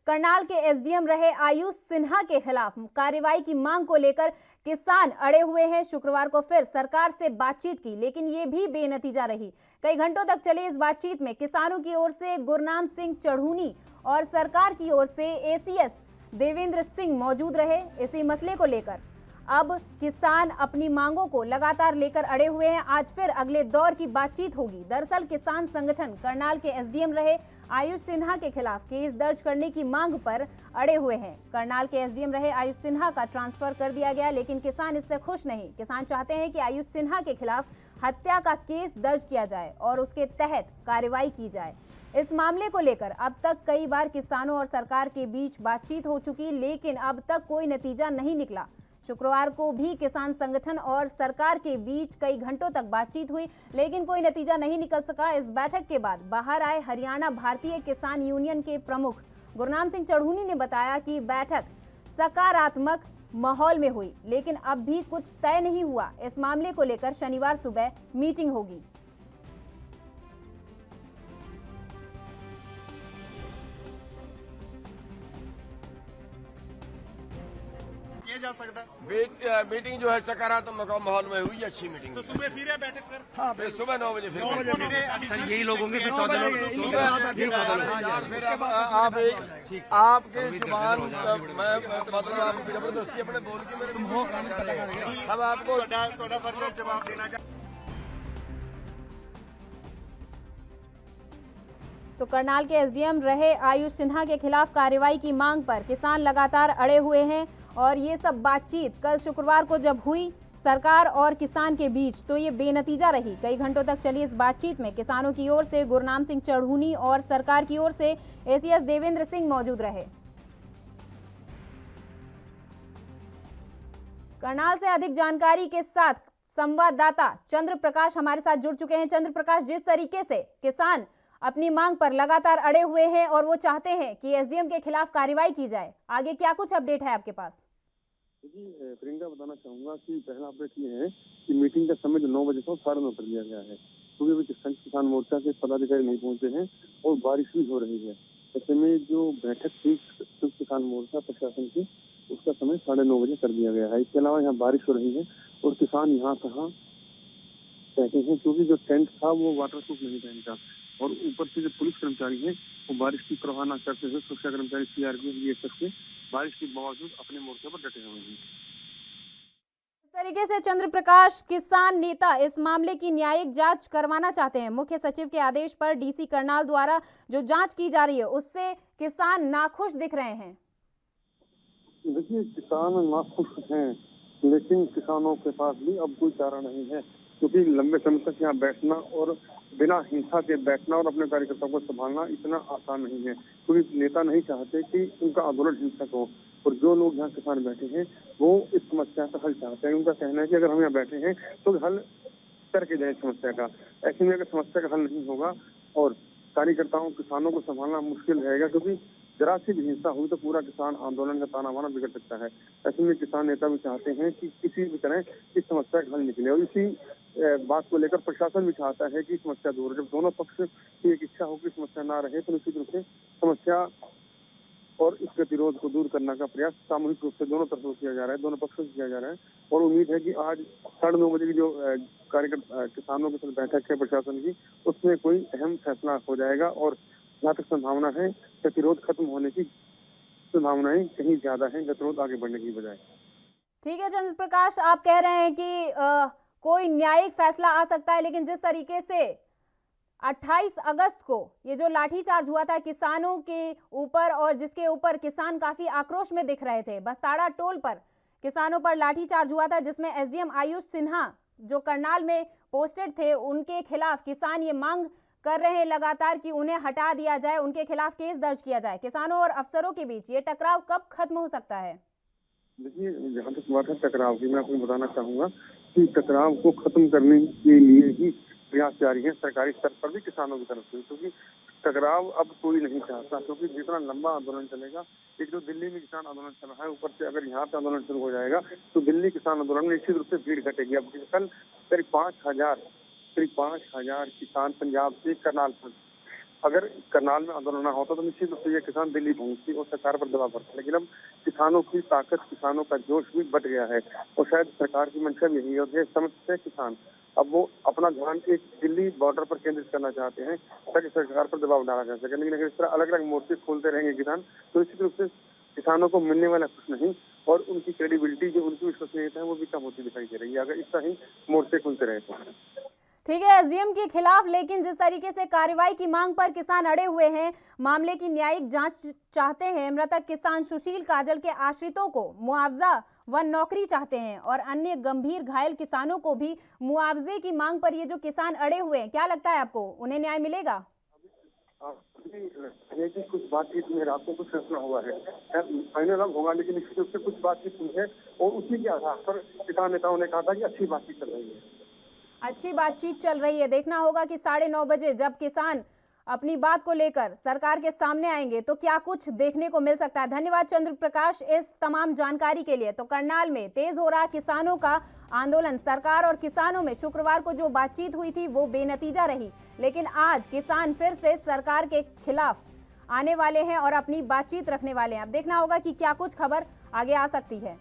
करनाल के एसडीएम रहे आयुष सिन्हा के खिलाफ कार्रवाई की मांग को लेकर किसान अड़े हुए हैं। शुक्रवार को फिर सरकार से बातचीत की, लेकिन ये भी बेनतीजा रही। कई घंटों तक चली इस बातचीत में किसानों की ओर से गुरनाम सिंह चढ़ूनी और सरकार की ओर से एसीएस देवेंद्र सिंह मौजूद रहे। इसी मसले को लेकर अब किसान अपनी मांगों को लगातार लेकर अड़े हुए हैं। आज फिर अगले दौर की बातचीत होगी। दरअसल किसान संगठन करनाल के एसडीएम रहे आयुष सिन्हा के खिलाफ केस दर्ज करने की मांग पर अड़े हुए हैं। करनाल के एसडीएम रहे आयुष सिन्हा का ट्रांसफर कर दिया गया, लेकिन किसान इससे खुश नहीं। किसान चाहते हैं कि आयुष सिन्हा के खिलाफ हत्या का केस दर्ज किया जाए और उसके तहत कार्रवाई की जाए। इस मामले को लेकर अब तक कई बार किसानों और सरकार के बीच बातचीत हो चुकी, लेकिन अब तक कोई नतीजा नहीं निकला। शुक्रवार को भी किसान संगठन और सरकार के बीच कई घंटों तक बातचीत हुई, लेकिन कोई नतीजा नहीं निकल सका। इस बैठक के बाद बाहर आए हरियाणा भारतीय किसान यूनियन के प्रमुख गुरनाम सिंह चढ़ूनी ने बताया कि बैठक सकारात्मक माहौल में हुई, लेकिन अब भी कुछ तय नहीं हुआ। इस मामले को लेकर शनिवार सुबह मीटिंग होगी। जा सकता है। मीटिंग जो है सकारात्मक माहौल में हुई, अच्छी मीटिंग। तो सुबह फिर है बैठक सर? हाँ, फिर सुबह 9 बजे फिर यही लोग होंगे फिर आपके जुबान मैं मतलब आप जबरदस्ती अपने बोल के मेरे हम आपको जवाब देना चाहते। तो करनाल के एसडीएम रहे आयुष सिन्हा के खिलाफ कार्रवाई की मांग पर किसान लगातार अड़े हुए हैं और ये सब बातचीत कल शुक्रवार को जब हुई सरकार और किसान के बीच, तो ये बेनतीजा रही। कई घंटों तक चली इस बातचीत में किसानों की ओर से गुरनाम सिंह चढ़ूनी और सरकार की ओर से एसीएस देवेंद्र सिंह मौजूद रहे। करनाल से अधिक जानकारी के साथ संवाददाता चंद्र प्रकाश हमारे साथ जुड़ चुके हैं। चंद्र प्रकाश, जिस तरीके से किसान अपनी मांग पर लगातार अड़े हुए हैं और वो चाहते हैं कि एसडीएम के खिलाफ कार्रवाई की जाए, आगे क्या कुछ अपडेट है आपके पास? जी प्रियंका, बताना चाहूंगा कि पहला अपडेट ये है कि मीटिंग का समय जो 9 बजे था 9:30 कर दिया गया है, क्योंकि अभी किसान मोर्चा के पदाधिकारी नहीं पहुंचे हैं और बारिश भी हो रही है। ऐसे में जो बैठक थी किसान मोर्चा प्रशासन की, उसका समय 9:30 बजे कर दिया गया है। इसके अलावा यहाँ बारिश हो रही है और किसान यहाँ कहाँ कहते हैं, क्योंकि जो टेंट था वो वाटरप्रूफ नहीं पहन था और ऊपर से जो पुलिस कर्मचारी हैं वो बारिश की परवाह न करते हुए सुरक्षा कर्मचारी सीआरपीएफ बीएसएफ के बारिश के बावजूद अपने मोर्चे पर डटे हुए हैं। इस तरीके से चंद्र प्रकाश, किसान नेता इस मामले की न्यायिक जांच करवाना चाहते हैं। मुख्य सचिव के आदेश पर डीसी करनाल द्वारा जो जांच की जा रही है उससे किसान नाखुश दिख रहे हैं। देखिए, किसान नाखुश हैं, लेकिन किसानों के पास भी अब कोई चारा नहीं है, क्योंकि लंबे समय तक यहाँ बैठना और बिना हिंसा के बैठना और अपने कार्यकर्ताओं को संभालना इतना आसान नहीं है, क्योंकि नेता नहीं चाहते कि उनका आंदोलन हिंसक हो। और जो लोग यहाँ किसान बैठे हैं वो इस समस्या का हल चाहते हैं। उनका कहना है कि अगर हम यहाँ बैठे हैं तो हल करके जाए समस्या का। ऐसे में अगर समस्या का हल नहीं होगा और कार्यकर्ताओं किसानों को संभालना मुश्किल रहेगा, क्योंकि जरा सी भी हिंसा हुई तो पूरा किसान आंदोलन का ताना बाना बिगड़ सकता है। ऐसे में किसान नेता भी चाहते हैं कि किसी भी तरह इस समस्या का हल निकले और इसी बात को लेकर प्रशासन भी चाहता है कि समस्या दूर। जब दोनों पक्ष की एक इच्छा हो कि समस्या ना रहे तो निश्चित रूप से समस्या और इस गतिरोध को दूर करने का प्रयास सामूहिक रूप से दोनों तरफों से किया जा रहा है, दोनों पक्षों से किया जा रहा है। और उम्मीद है कि आज 9:30 बजे की जो कार्यकर्ता किसानों के साथ बैठक है प्रशासन की, उसमें कोई अहम फैसला हो जाएगा और जहाँ तक संभावना है गतिरोध खत्म होने की संभावनाएं कहीं ज्यादा है, गतिरोध आगे बढ़ने की बजाय। ठीक है चंद्र प्रकाश, आप कह रहे हैं कि कोई न्यायिक फैसला आ सकता है, लेकिन जिस तरीके से 28 अगस्त को ये जो लाठीचार्ज हुआ था किसानों के ऊपर और जिसके ऊपर किसान काफी आक्रोश में दिख रहे थे, बस्ताड़ा टोल पर किसानों पर लाठीचार्ज हुआ था, जिसमें एसडीएम आयुष सिन्हा जो करनाल में पोस्टेड थे उनके खिलाफ किसान ये मांग कर रहे हैं लगातार कि उन्हें हटा दिया जाए, उनके खिलाफ केस दर्ज किया जाए। किसानों और अफसरों के बीच ये टकराव कब खत्म हो सकता है? देखिए, जहाँ तक बात है टकराव की, मैं आपको बताना चाहूंगा कि टकराव को खत्म करने के लिए ही प्रयास जारी है सरकारी स्तर पर भी किसानों की तरफ से, क्योंकि टकराव अब कोई नहीं चाहता। क्योंकि जितना लंबा आंदोलन चलेगा, एक जो दिल्ली में किसान आंदोलन चल रहा है, ऊपर से अगर यहाँ पे आंदोलन शुरू हो जाएगा तो दिल्ली किसान आंदोलन में निश्चित रूप से भीड़ घटेगी। अब कल करीब 5,000 किसान पंजाब से करनाल अगर करनाल में आंदोलन ना होता तो निश्चित रूप से ये किसान दिल्ली पहुंचती और सरकार पर दबाव पड़ता। लेकिन अब किसानों की ताकत, किसानों का जोश भी बढ़ गया है और शायद सरकार की मंशा भी यही है और ये समझते हैं किसान अब वो अपना ध्यान एक दिल्ली बॉर्डर पर केंद्रित करना चाहते हैं ताकि सरकार पर दबाव डाला जा सके। लेकिन अगर इस तरह अलग अलग मोर्चे खोलते रहेंगे किसान तो निश्चित रूप से किसानों को मिलने वाला कुछ नहीं और उनकी क्रेडिबिलिटी, जो उनकी विश्वसनीयता है, वो भी कम होती दिखाई दे रही है अगर इस तरह ही मोर्चे खुलते रहे तो। ठीक है, एसडीएम के खिलाफ लेकिन जिस तरीके से कार्रवाई की मांग पर किसान अड़े हुए हैं, मामले की न्यायिक जांच चाहते हैं, मृतक किसान सुशील काजल के आश्रितों को मुआवजा व नौकरी चाहते हैं और अन्य गंभीर घायल किसानों को भी मुआवजे की मांग पर ये जो किसान अड़े हुए हैं, क्या लगता है आपको उन्हें न्याय मिलेगा? ये कि कुछ बातचीत में रात को कुछ फैसला हुआ है, फाइनल अब होगा, लेकिन निश्चित रूप से कुछ बातचीत हुई है और उसी के आधार पर किसान नेताओं ने कहा था कि अच्छी बातचीत चल रही है। अच्छी बातचीत चल रही है। देखना होगा कि 9:30 बजे जब किसान अपनी बात को लेकर सरकार के सामने आएंगे तो क्या कुछ देखने को मिल सकता है। धन्यवाद चंद्र प्रकाश इस तमाम जानकारी के लिए। तो करनाल में तेज हो रहा किसानों का आंदोलन, सरकार और किसानों में शुक्रवार को जो बातचीत हुई थी वो बेनतीजा रही, लेकिन आज किसान फिर से सरकार के खिलाफ आने वाले हैं और अपनी बातचीत रखने वाले हैं। अब देखना होगा कि क्या कुछ खबर आगे आ सकती है।